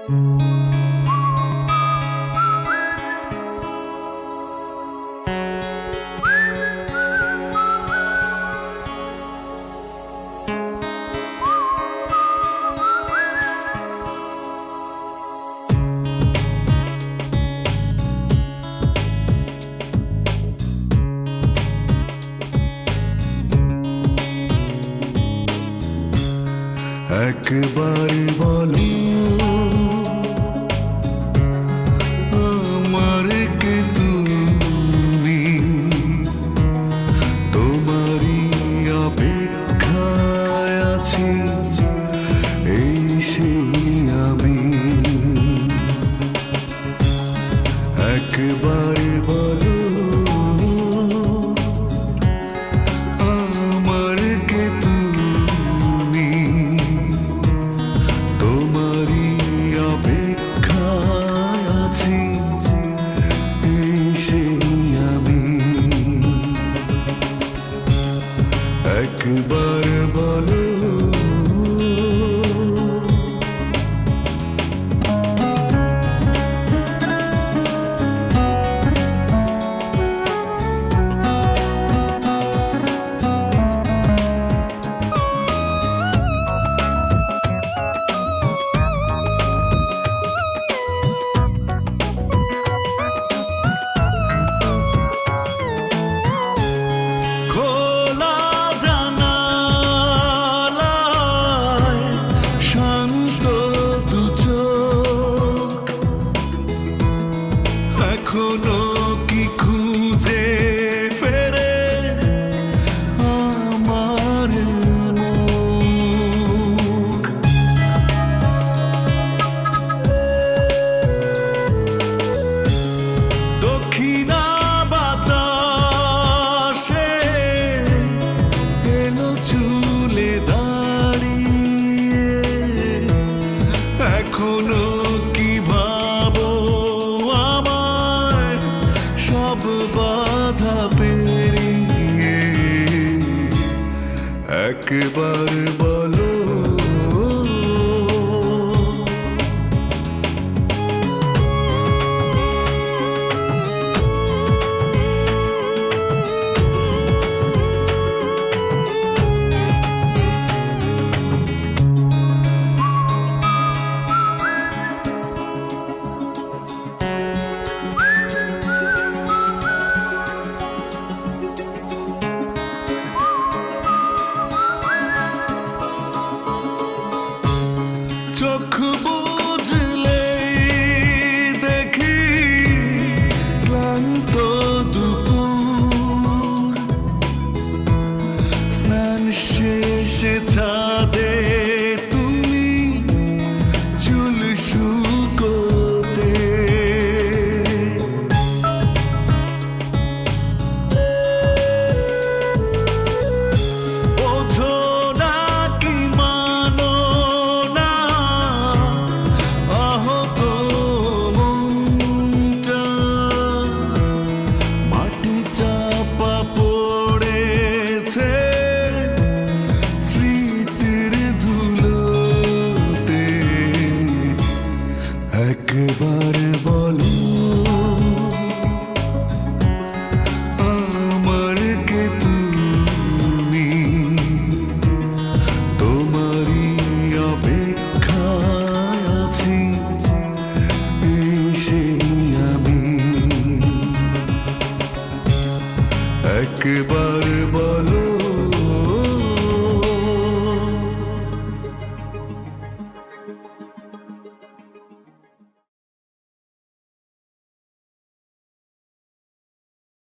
একবার বলো আমার কে তুমি, তোমারই অপেক্ষায় আছি এই সেই আমি। একবার বলো আমার কে তুমি, তোমারই অপেক্ষায় আছি এই সেই আমি। একবার বলো এখনো কি খুঁজে ফেরে আমার মুখ? দক্ষিণা বাতাসে এলো চুলে দাঁড়িয়ে, এখনো কি ভাবো সব বাধা পেরিয়ে? একবার বলো চোখ বুঝলেই দেখি ক্লান্ত দুপুর, স্নান শেষে ছাদে তুমি চুল শুকোতে। বোঝো না কি মানো না আহত মনটা, মাটি চাপা পড়েছে স্মৃতির ধুলোতে। একবার বলো আমার কে তুমি, তোমারই অপেক্ষায় আছি এই সেই আমি। একবার বলো